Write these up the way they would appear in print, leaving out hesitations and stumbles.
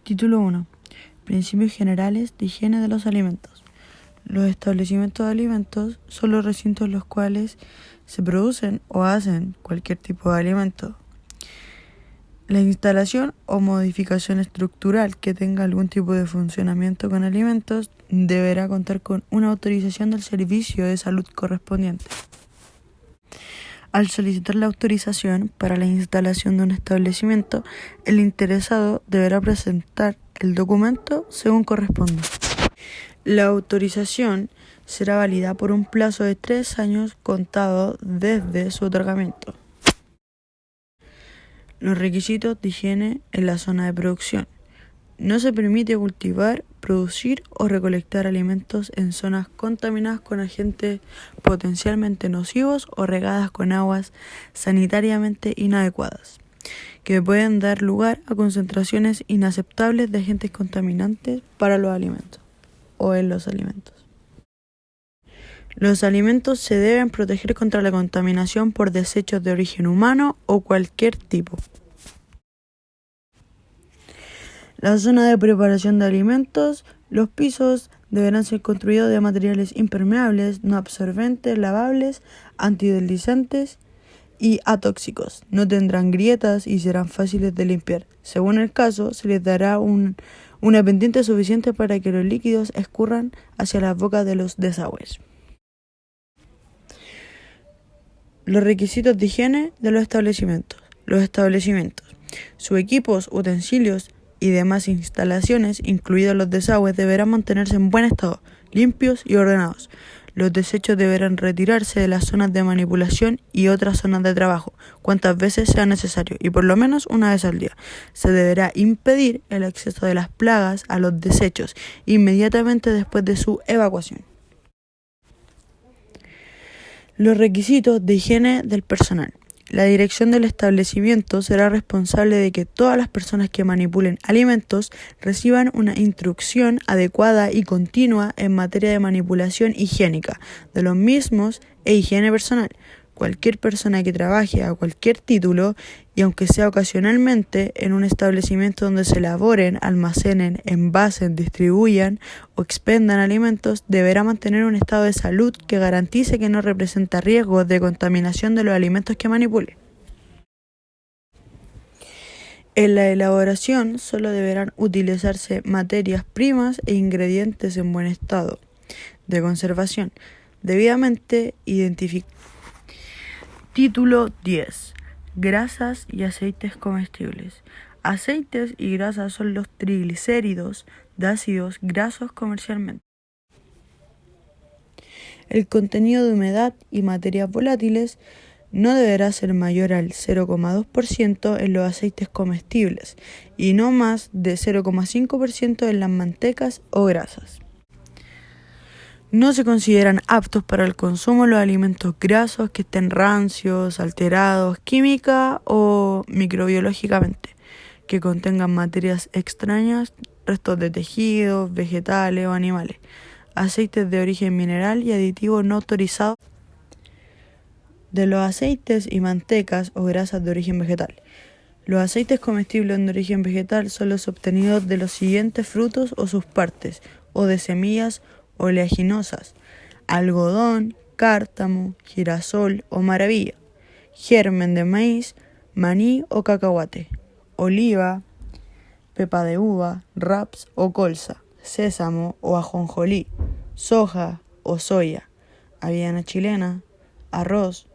Título 1. Principios generales de higiene de los alimentos. Los establecimientos de alimentos son los recintos en los cuales se producen o hacen cualquier tipo de alimento. La instalación o modificación estructural que tenga algún tipo de funcionamiento con alimentos deberá contar con una autorización del servicio de salud correspondiente. Al solicitar la autorización para la instalación de un establecimiento, el interesado deberá presentar el documento según corresponda. La autorización será válida por un plazo de 3 años contado desde su otorgamiento. Los requisitos de higiene en la zona de producción. No se permite cultivar, producir o recolectar alimentos en zonas contaminadas con agentes potencialmente nocivos o regadas con aguas sanitariamente inadecuadas, que pueden dar lugar a concentraciones inaceptables de agentes contaminantes para los alimentos o en los alimentos. Los alimentos se deben proteger contra la contaminación por desechos de origen humano o cualquier tipo. La zona de preparación de alimentos. Los pisos deberán ser construidos de materiales impermeables, no absorbentes, lavables, antideslizantes y atóxicos. No tendrán grietas y serán fáciles de limpiar. Según el caso, se les dará una pendiente suficiente para que los líquidos escurran hacia las bocas de los desagües. Los requisitos de higiene de los establecimientos. Los establecimientos, sus equipos, utensilios y demás instalaciones, incluidos los desagües, deberán mantenerse en buen estado, limpios y ordenados. Los desechos deberán retirarse de las zonas de manipulación y otras zonas de trabajo, cuantas veces sea necesario, y por lo menos una vez al día. Se deberá impedir el acceso de las plagas a los desechos inmediatamente después de su evacuación. Los requisitos de higiene del personal. La dirección del establecimiento será responsable de que todas las personas que manipulen alimentos reciban una instrucción adecuada y continua en materia de manipulación higiénica de los mismos e higiene personal. Cualquier persona que trabaje a cualquier título, y aunque sea ocasionalmente, en un establecimiento donde se elaboren, almacenen, envasen, distribuyan o expendan alimentos, deberá mantener un estado de salud que garantice que no representa riesgos de contaminación de los alimentos que manipule. En la elaboración solo deberán utilizarse materias primas e ingredientes en buen estado de conservación, debidamente identificados. Título 10. Grasas y aceites comestibles. Aceites y grasas son los triglicéridos de ácidos grasos comercialmente. El contenido de humedad y materias volátiles no deberá ser mayor al 0,2% en los aceites comestibles y no más de 0,5% en las mantecas o grasas. No se consideran aptos para el consumo los alimentos grasos que estén rancios, alterados química o microbiológicamente, que contengan materias extrañas, restos de tejidos, vegetales o animales, aceites de origen mineral y aditivos no autorizados de los aceites y mantecas o grasas de origen vegetal. Los aceites comestibles de origen vegetal son los obtenidos de los siguientes frutos o sus partes, o de semillas oleaginosas: algodón, cártamo, girasol o maravilla, germen de maíz, maní o cacahuate, oliva, pepa de uva, raps o colza, sésamo o ajonjolí, soja o soya, avellana chilena, arroz,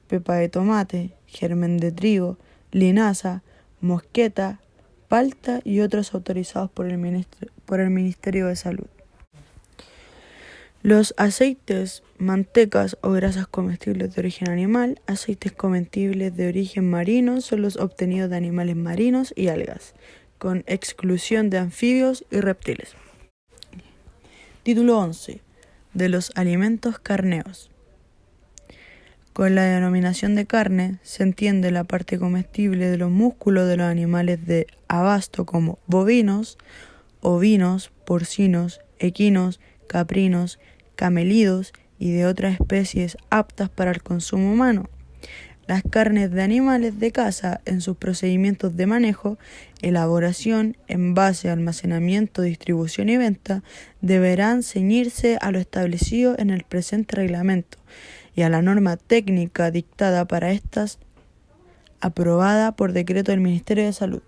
pepa de tomate, germen de trigo, linaza, mosqueta, palta y otros autorizados por el Ministerio de Salud. Los aceites, mantecas o grasas comestibles de origen animal, aceites comestibles de origen marino son los obtenidos de animales marinos y algas, con exclusión de anfibios y reptiles. Título 11. De los alimentos carneos. Con la denominación de carne se entiende la parte comestible de los músculos de los animales de abasto como bovinos, ovinos, porcinos, equinos, caprinos, camelidos y de otras especies aptas para el consumo humano. Las carnes de animales de caza en sus procedimientos de manejo, elaboración, envase, almacenamiento, distribución y venta deberán ceñirse a lo establecido en el presente reglamento y a la norma técnica dictada para estas, aprobada por decreto del Ministerio de Salud.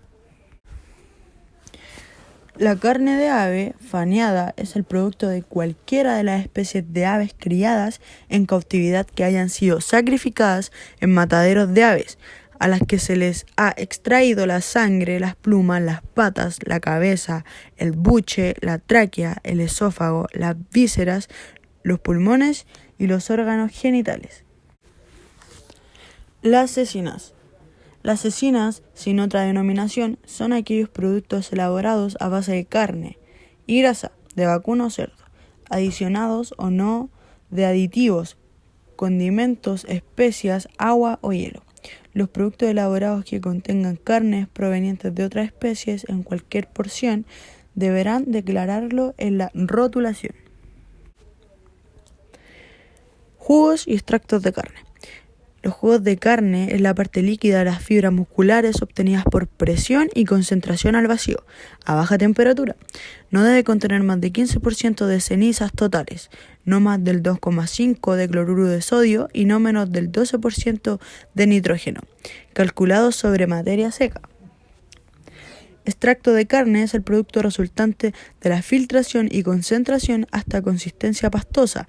La carne de ave faneada es el producto de cualquiera de las especies de aves criadas en cautividad que hayan sido sacrificadas en mataderos de aves, a las que se les ha extraído la sangre, las plumas, las patas, la cabeza, el buche, la tráquea, el esófago, las vísceras, los pulmones y los órganos genitales. Las cecinas. Las cecinas, sin otra denominación, son aquellos productos elaborados a base de carne y grasa de vacuno o cerdo, adicionados o no de aditivos, condimentos, especias, agua o hielo. Los productos elaborados que contengan carnes provenientes de otras especies en cualquier porción deberán declararlo en la rotulación. Jugos y extractos de carne. Los jugos de carne es la parte líquida de las fibras musculares obtenidas por presión y concentración al vacío, a baja temperatura. No debe contener más de 15% de cenizas totales, no más del 2,5% de cloruro de sodio y no menos del 12% de nitrógeno, calculado sobre materia seca. Extracto de carne es el producto resultante de la filtración y concentración hasta consistencia pastosa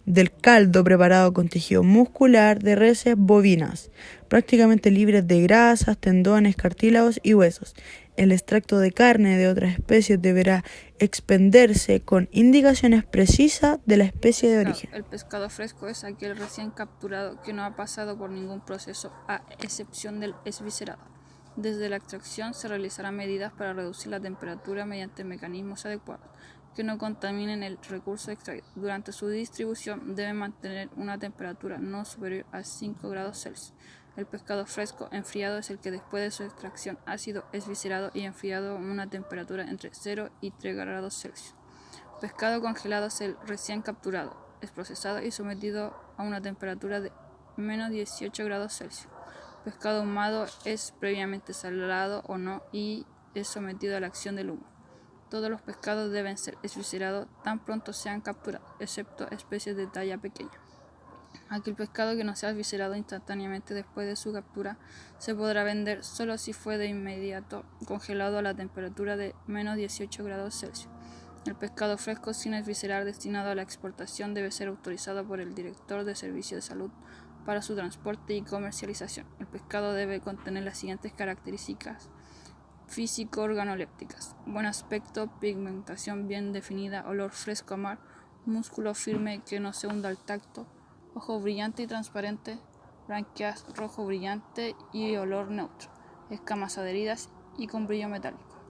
del caldo preparado con tejido muscular de reses bovinas, prácticamente libres de grasas, tendones, cartílagos y huesos. El extracto de carne de otras especies deberá expenderse con indicaciones precisas de la especie de origen. El pescado fresco es aquel recién capturado que no ha pasado por ningún proceso, a excepción del esviscerado. Desde la extracción se realizarán medidas para reducir la temperatura mediante mecanismos adecuados que no contaminen el recurso extraído. Durante su distribución debe mantener una temperatura no superior a 5 grados Celsius. El pescado fresco enfriado es el que después de su extracción ha sido esviscerado y enfriado a una temperatura entre 0 y 3 grados Celsius. Pescado congelado es el recién capturado, es procesado y sometido a una temperatura de menos 18 grados Celsius. Pescado ahumado es previamente salado o no y es sometido a la acción del humo. Todos los pescados deben ser esviscerados tan pronto sean capturados, excepto especies de talla pequeña. Aquel pescado que no sea esviscerado instantáneamente después de su captura se podrá vender solo si fue de inmediato congelado a la temperatura de menos 18 grados Celsius. El pescado fresco sin esviscerar destinado a la exportación debe ser autorizado por el director de Servicio de Salud para su transporte y comercialización. El pescado debe contener las siguientes características físico-organolépticas: buen aspecto, pigmentación bien definida, olor fresco a mar, músculo firme que no se hunda al tacto, ojo brillante y transparente, branquias rojo brillante y olor neutro, escamas adheridas y con brillo metálico.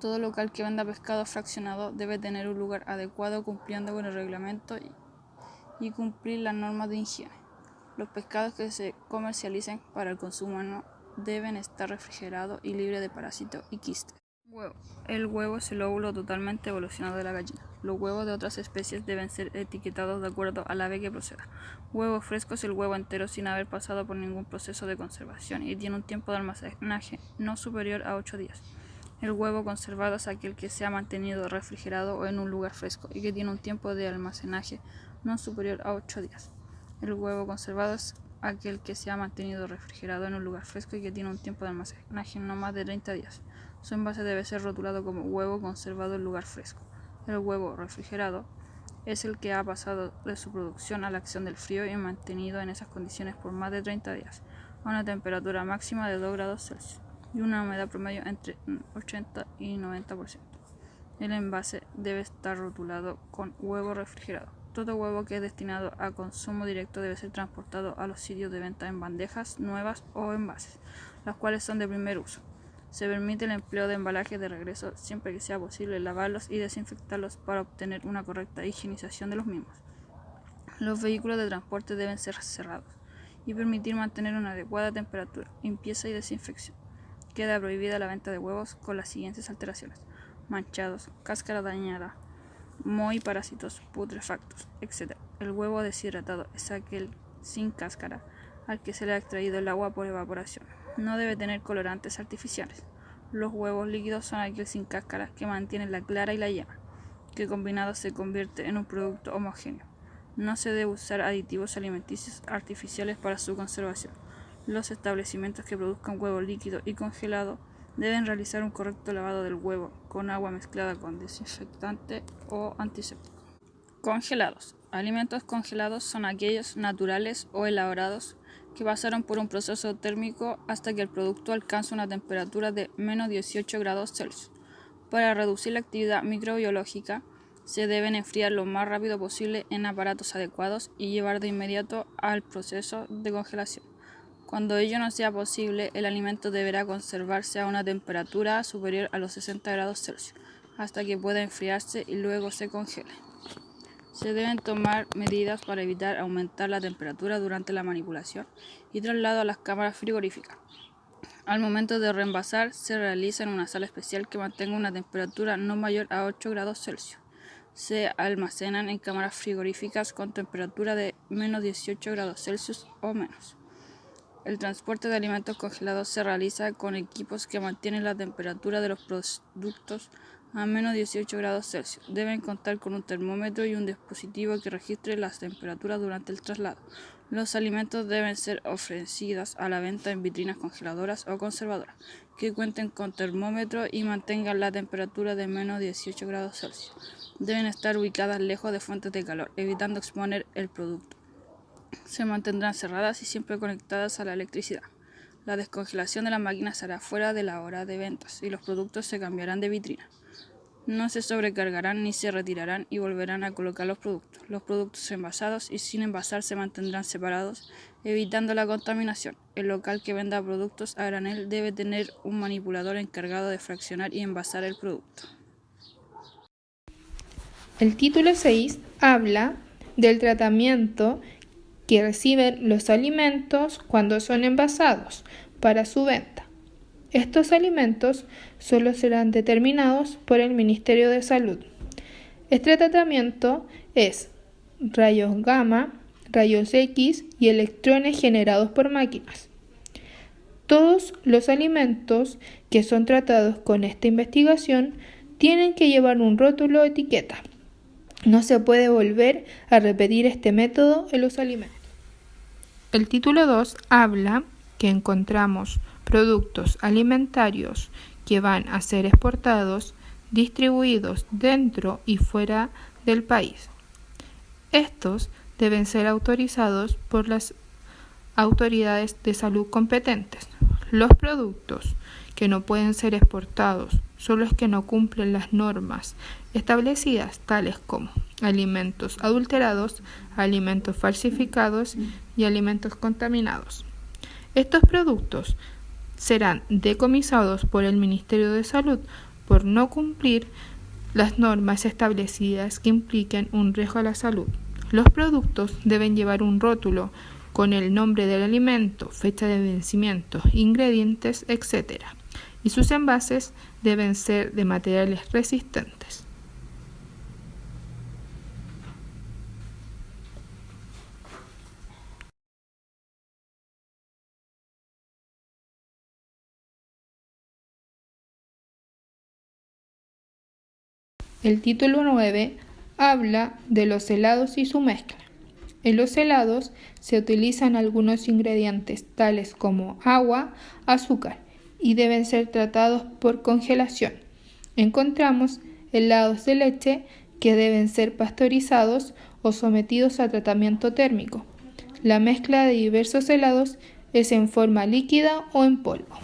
Todo local que venda pescado fraccionado debe tener un lugar adecuado cumpliendo con el reglamento y cumplir las normas de higiene. Los pescados que se comercialicen para el consumo humano deben estar refrigerados y libres de parásitos y quistes. Huevo. El huevo es el óvulo totalmente evolucionado de la gallina. Los huevos de otras especies deben ser etiquetados de acuerdo al ave que proceda. Huevo fresco es el huevo entero sin haber pasado por ningún proceso de conservación y tiene un tiempo de almacenaje no superior a 8 días. El huevo conservado es aquel que se ha mantenido refrigerado o en un lugar fresco y que tiene un tiempo de almacenaje no superior a 8 días. El huevo conservado es aquel que se ha mantenido refrigerado en un lugar fresco y que tiene un tiempo de almacenaje no más de 30 días. Su envase debe ser rotulado como huevo conservado en lugar fresco. El huevo refrigerado es el que ha pasado de su producción a la acción del frío y mantenido en esas condiciones por más de 30 días, a una temperatura máxima de 2 grados Celsius y una humedad promedio entre 80 y 90%. El envase debe estar rotulado con huevo refrigerado. Todo huevo que es destinado a consumo directo debe ser transportado a los sitios de venta en bandejas nuevas o envases, las cuales son de primer uso. Se permite el empleo de embalajes de regreso siempre que sea posible lavarlos y desinfectarlos para obtener una correcta higienización de los mismos. Los vehículos de transporte deben ser cerrados y permitir mantener una adecuada temperatura, limpieza y desinfección. Queda prohibida la venta de huevos con las siguientes alteraciones: manchados, cáscara dañada, moho y parásitos putrefactos, etc. El huevo deshidratado es aquel sin cáscara, al que se le ha extraído el agua por evaporación. No debe tener colorantes artificiales. Los huevos líquidos son aquellos sin cáscara que mantienen la clara y la yema, que combinados se convierte en un producto homogéneo. No se debe usar aditivos alimenticios artificiales para su conservación. Los establecimientos que produzcan huevo líquido y congelado deben realizar un correcto lavado del huevo con agua mezclada con desinfectante o antiséptico. Congelados. Alimentos congelados son aquellos naturales o elaborados que pasaron por un proceso térmico hasta que el producto alcanza una temperatura de menos 18 grados Celsius. Para reducir la actividad microbiológica, se deben enfriar lo más rápido posible en aparatos adecuados y llevar de inmediato al proceso de congelación. Cuando ello no sea posible, el alimento deberá conservarse a una temperatura superior a los 60 grados Celsius hasta que pueda enfriarse y luego se congele. Se deben tomar medidas para evitar aumentar la temperatura durante la manipulación y traslado a las cámaras frigoríficas. Al momento de reenvasar, se realiza en una sala especial que mantenga una temperatura no mayor a 8 grados Celsius. Se almacenan en cámaras frigoríficas con temperatura de menos 18 grados Celsius o menos. El transporte de alimentos congelados se realiza con equipos que mantienen la temperatura de los productos a menos 18 grados Celsius. Deben contar con un termómetro y un dispositivo que registre las temperaturas durante el traslado. Los alimentos deben ser ofrecidos a la venta en vitrinas congeladoras o conservadoras, que cuenten con termómetro y mantengan la temperatura de menos 18 grados Celsius. Deben estar ubicadas lejos de fuentes de calor, evitando exponer el producto. Se mantendrán cerradas y siempre conectadas a la electricidad. La descongelación de las máquinas se hará fuera de la hora de ventas y los productos se cambiarán de vitrina. No se sobrecargarán ni se retirarán y volverán a colocar los productos. Los productos envasados y sin envasar se mantendrán separados, evitando la contaminación. El local que venda productos a granel debe tener un manipulador encargado de fraccionar y envasar el producto. El título 6 habla del tratamiento que reciben los alimentos cuando son envasados para su venta. Estos alimentos solo serán determinados por el Ministerio de Salud. Este tratamiento es rayos gamma, rayos X y electrones generados por máquinas. Todos los alimentos que son tratados con esta investigación tienen que llevar un rótulo o etiqueta. No se puede volver a repetir este método en los alimentos. El título 2 habla que encontramos productos alimentarios que van a ser exportados, distribuidos dentro y fuera del país. Estos deben ser autorizados por las autoridades de salud competentes. Los productos que no pueden ser exportados son los que no cumplen las normas establecidas, tales como alimentos adulterados, alimentos falsificados y alimentos contaminados. Estos productos serán decomisados por el Ministerio de Salud por no cumplir las normas establecidas que impliquen un riesgo a la salud. Los productos deben llevar un rótulo con el nombre del alimento, fecha de vencimiento, ingredientes, etc. Y sus envases deben ser de materiales resistentes. El título 9 habla de los helados y su mezcla. En los helados se utilizan algunos ingredientes tales como agua, azúcar y deben ser tratados por congelación. Encontramos helados de leche que deben ser pasteurizados o sometidos a tratamiento térmico. La mezcla de diversos helados es en forma líquida o en polvo.